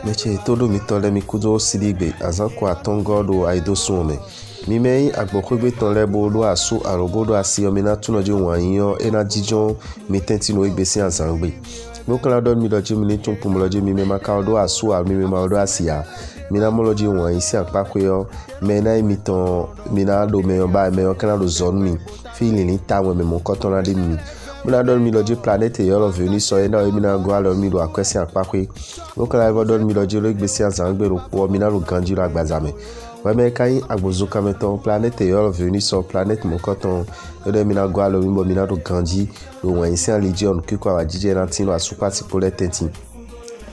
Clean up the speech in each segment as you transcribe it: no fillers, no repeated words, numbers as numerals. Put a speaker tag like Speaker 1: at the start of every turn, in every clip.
Speaker 1: Meche todo mitole mikudo sidigbe azanko atongodo aido suome mimei agbokogbe tonle bodo asu arobodo asi omina tunoje wanyo ena jijon mitentino igbesi azangbe bokala don midoje mini tunpumoloje mime makaudo asu a mime maudo asia mina moloje wan isi apakweyo mena imiton mina do meyo ba meyo kana do zonmi feeling ni tawo me mo kotona de mi muna don miloje planete yoro veni so ena mina go alo mi do akwesi apakwe bokala go don miloje lo igbesi azangbe ro po mina ro ganji ro agbazame weme kai agbozuka meton planete yoro veni so planete mo koton ede mina go alo mi bo mina ro ganji ro wan isi legion kiko awajije na tino asupati pole tentin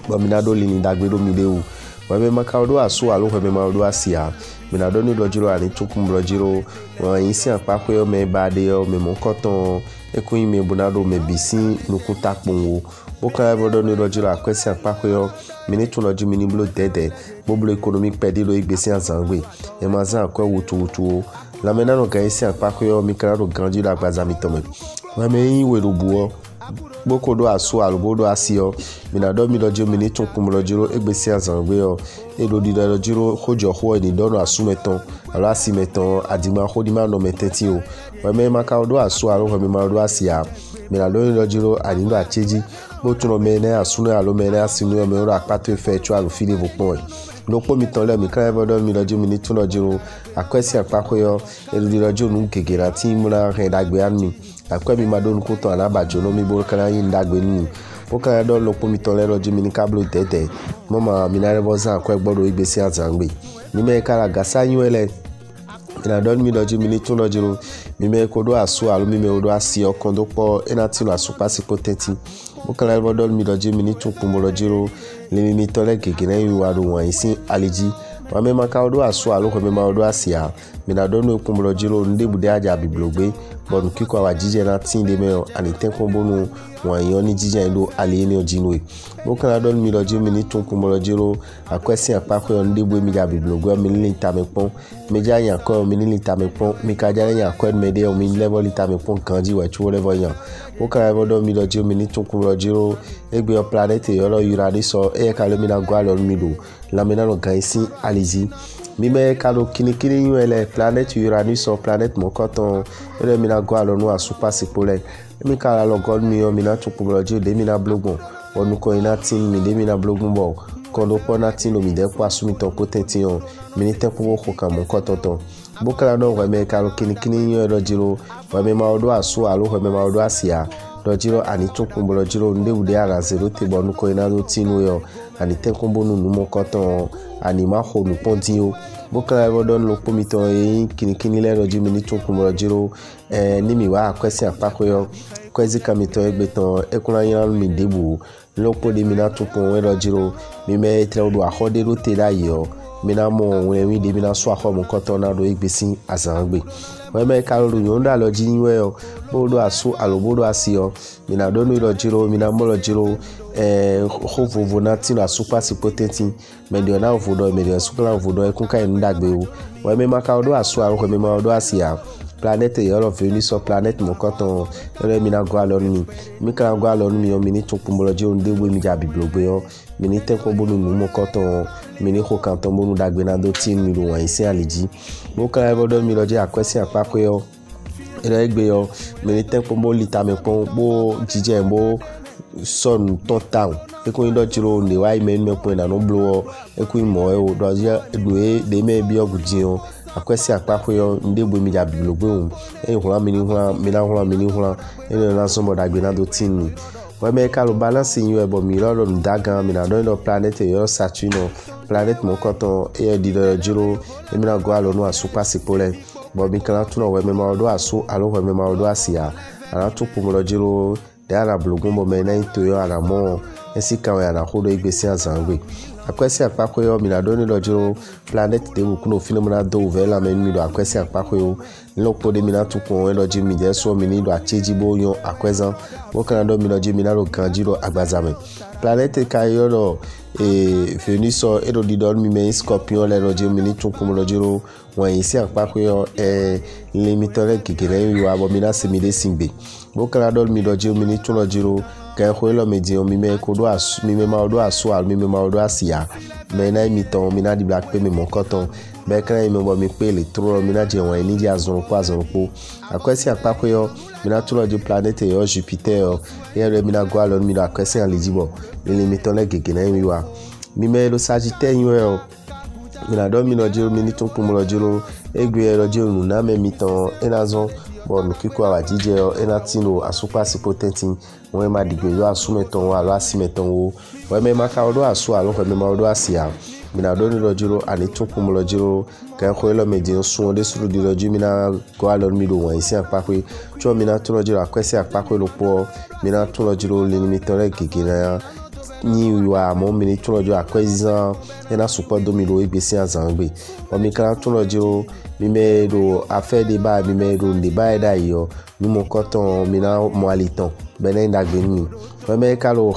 Speaker 1: bo mina do lini dagbe do mi lewu weme makaudo asu alo weme maudo asia mina do ni dojiro ani tukum dojiro wan isi apakwe o me bade o me mo koton ekun ime bonado me bisi nukuta ponwo bokala bodo ni dojiro akwesi apakwe o mini tunoju mini blo dede boblo economic pedilo igbesi azangbe e mazan akwa wutu la menano ga isi apakwe o mikara ganji la gbazami tome weme yin werubuo boko do asu alubodo asio mina do mi dojo mini tunkum dojiro egbesi azangbe o edo di dojiro hojo ho ni dono asumeton ala asimeton adima hodima no meteti o weme makaudo asu alo weme maudo asia mina do ni dojiro anindo acheji bo tuno mene asunu alo mene asinu me ro apato efetu alo fili bopon lopo mi ton le mi kan bodo mi dojo mini tuno jiro akwesi apakoyo edo di dojo nu gegera ti mura ren dagbe anmi akwe mi madon ko ton alabajo no mi bo kan yin dagbe ni o kan do lopo mi ton le dojo mini kablo tete mama mi na reboza akwe gbodo igbesi azangbe mi me kara gasa yin ele ina don mi dojo mini tuno jiro mi me kodo asu alo mi me odo asi okondo po ena tilo asupasi potenti o kan le bodo mi dojo mini tunkum dojiro lini ni tole gegena yin wadu wan isi aliji wa me makaudo asu alo ko me maudo asia mina don no kumro jiro ndebude aja biblogbe bon kiko awajije na tin de me ani tenko bonu wan yon ni jije ndo alieni ojinwe bo kan don mi dojo mini tunkum jiro akwesi apako ndebu mi ja biblogbe mi ni tamepon meja yan ko mi ni tamepon mi ka jare yan ko mede o mi level tamepon kanji wa chu level yan bo kan don mi dojo mini tunkum jiro egbe o planet yoro yurade so e ka le mi na gwa lo mi do la mena no gaisi alizi mime kalo kinikini yuele planet Uranus o planet mokoton ele mina go alonu asupa sipole mi kala lo god mi o mina tukumoloji de mina blogun onuko ina tin mi de mina blogun bo kondo pona tin o mi de po asumi ton potenti on mi te ko ko kan mokoton bokala no we me kalo kinikini yuele jiro we me ma odo asu alo we me ma odo asia dojiro ani tukumolo jiro ndewude ara zero te bonuko ina do tinu yo ani tenkombonu numo koton ani ma ho nu pontinho bokala bodon lo pomito kinikini le roji mini tunkum jiro nimi wa akwesi apakoyo kwezi kamito egbeton ekuna yan mi debu lopo de mina tunkum we rojiro mi me treodo ahode ro te dayo mina mo we mi de mina so aho mo koton na do igbesi azangbe we me kaloro yonda loji nwe o bodo asu alobodo asio mina do no rojiro mina mo rojiro hovovo na tino asupa sipotenti medio na ovodo medio super ovodo ekunka ndagbe o we me makaudo asu aro we me maudo asia planete yoro veni so planet mokoton ere mina go alonu mi kan go alonu mi o mi ni tunpumoloji o ndegbe mi ja biblogbe o mi ni tenko bonu nu mokoton mi ni ko kan ton bonu dagbe na do tin mi lo wan isi aliji mo kan bodo mi loje akwesi apako yo ere egbe yo mi ni tenko bo lita me pon bo jije bo son ton town ekun dojiro le wa ime me pon na no blow ekun mo e o doje eduwe de me bi ogujin o akwesi apako yo ndegbe mi ja biblogbe o ehun mini hula ene na so mo dagbe na do tin ni we me ka lo balance yin ebo mi lo ndagan mi na do no planet yo Saturn planet mo koton e di dojiro e mi na go alo no asupa sipole bo mi kan tun we me ma do asu alo we me ma do asia ara tu kumolo jiro de ara blogun bo me na into yo ara mo esi kan ya na hodo igbesi azangbe akwesi apako yo mi na do ni dojiro planète de kuno finomena do vela men mi do akwesi akpako yo nlokpo de mina tu kon lo ji mi je so mi ni do acheji bo yon akwezan mo kan do mi lo ji mi na lo ganji do agbazame planète kayo do Venus e do didon mi me Scorpion le lo ji mi ni tu kon lo jiro won isi akpako yo limitore kikere yo abo mina semide singbe mo kan do mi lo ji mi ni tu lo jiro kan ko lo me di o mi me ko do asu mi me ma do asu al mi me ma do asia mais na mi ton mi na di black pe mi mon coton be kan mi mo mi pe le tro mi na je won ni di azon po akwesi apako yo mi na tulo di planète yo Jupiter e re mi na gwa lo mi do akwesi an lijibo le mi ton le gege na mi wa mi me lo Sagittaire yo mi na do mi no jiro mi ni tun po mo lo jiro egbe lo jiro nu na me mi ton enazon bon kiko awa jije yo enatino asupa sipotentin won ma digbe yo asumeton wa lo asimeton wo won me maka odo asu alo ko me ma odo asia mi na do ni lo jiro ani tun po mo lo jiro kan ko lo me din sun de suru di lo ju mi na go alo mi do won isi apape cho mi na tun lo jiro akwesi apape lo po mi na tun lo jiro le ni mi tore gege na ni wa mo mi ni tun lo jiro akwezan ena support do mi lo igbesi azangbe o mi kan tun lo jiro mi me do affaire débat mi me do débat da yo mi mon coton mi na mo aliton benen dagbe ni o me ka lo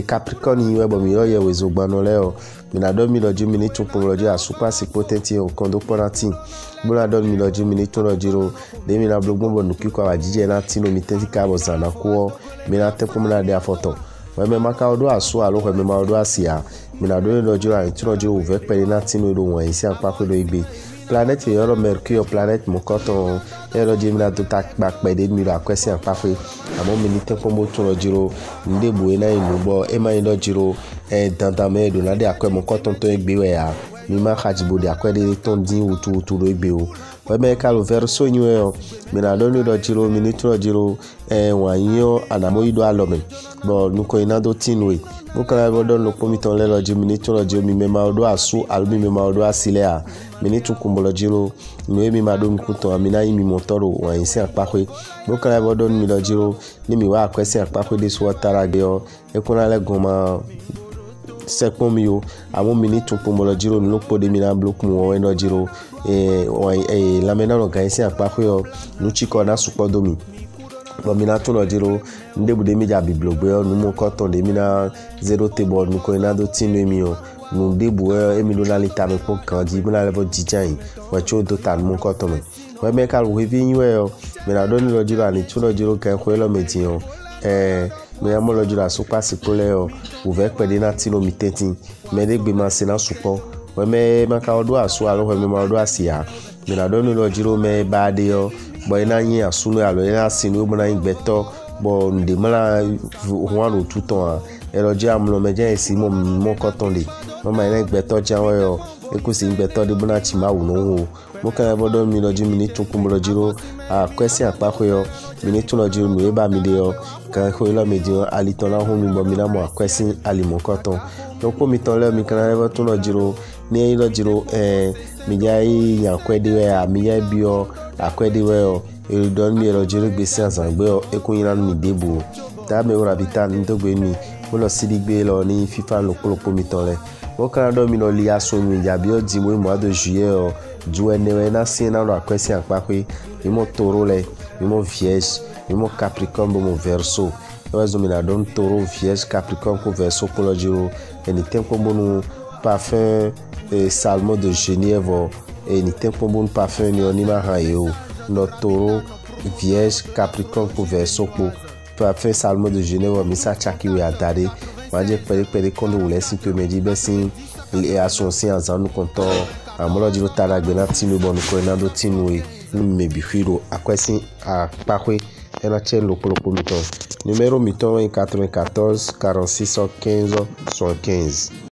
Speaker 1: Capricorne yo bo mi yo ye wezo gbanu le o mi na do mi lo ju mi ni tun po lo ju asupa si potenti o kondo ponati bo na do mi lo ju mi ni tun lo jiro de mi na blogbon bo nuki kwa jije na tino mi tenti ka bo sana ko mi na te ko mi na de afoto o me maka odo asu alo ko me ma odo asia mi na do lo jiro ani tun lo jiro ve pe na tino do won isi apako do igbe planète yoro Mercure planète mon coton ero jimina to tak back pe de mi ra kwesi apafe amo mi ni tempo mo tun lo jiro ndebu ena inu bo e ma ndo jiro dandame do na de akwe mon coton to egbe we ya mi ma khajibo de akwe de ton din utu lo egbe o we me ka lo verso nyu e mi na do ni do jiro mi ni tun lo jiro wan yin anamo ido alome bo nuko ina do tinwe mo kala bo don lo pomi ton le lo jiro mi ni tun lo jiro mi me ma odo asu albi mi ma odo asile a mi ni tun kumbolo jiro mi mi ma do mi kunto mi na yin mi motoro wan yin se apakwe mo kala bo don mi lo jiro ni mi wa akwesi apakwe de so tarage yo e kuna le goma sekpon mi yo àwọn mi ni tun kumbolo jiro ni lopo de mi na block mu o eno jiro la mena no gan isi apakwe yo nu chiko na supo do mi bo mi na tun lo jiro ndebu de mi ja bi blogbe yo nu mo koton de mi na zero table nu ko ina do tinu mi yo nu debu emi lo na lita me po kan ji mi na level jijan wa cho do tan mo koton me we me ka lo we vi nwe yo mi na do ni lo jiro ani tun lo jiro kan ko lo me ti yo me amo lo jiro asupa sipole yo uve pe de na tino mi tetin me de gbe ma se na supo we me maka odo asu alo we me ma odo asia mi na do ni lo jiro me ba de yo bo ina yin asunu alo ina sinu mo na ingbeto bo nde mala won lo tuton ero je amulo meje esi mo koton de mama ina ingbeto jawo yo ekusi ingbeto de bona chi ma wu no wo mo kan bodo mi lo ji mi ni tun kun lo jiro question apako yo mi ni tun lo jiro mi e ba mi de yo kan ko lo me di aliton la ho mi bo mi na mo question alimo koton to ko mi ton le mi kan ebo tun lo jiro ni lo jiro mi jai yan kwede we a mi jai bio akwede we o e don mi lo jiro gbese azangbe o ekun yin mi debo ta me ora bitan ndogbe mi mo lo sidigbe lo ni FIFA lopolopo mi ton le mo kan do mi lo li aso mi jabi o di mo mois de juillet o ju ene na sin na lo akwesi apakwe mi mo toro le mi mo vierge mi mo capricorne mo verso ezo mi na don toro vierge capricorne ko verso ko lo jiro eni tempo bonu parfum salmo de Genève eni tempo bonu parfum ni onima ha yo no toro vierge capricorne ko verso ko parfum salmo de Genève mi sa chaki we adare maje pere kondo wule si pe meji besin le asonsi azanu konto amolo jiro taragbe na tinu bonu ko na do tinu e me bi hiro akwesi apakwe ena chelo polopo miton numéro miton 94 46 15 75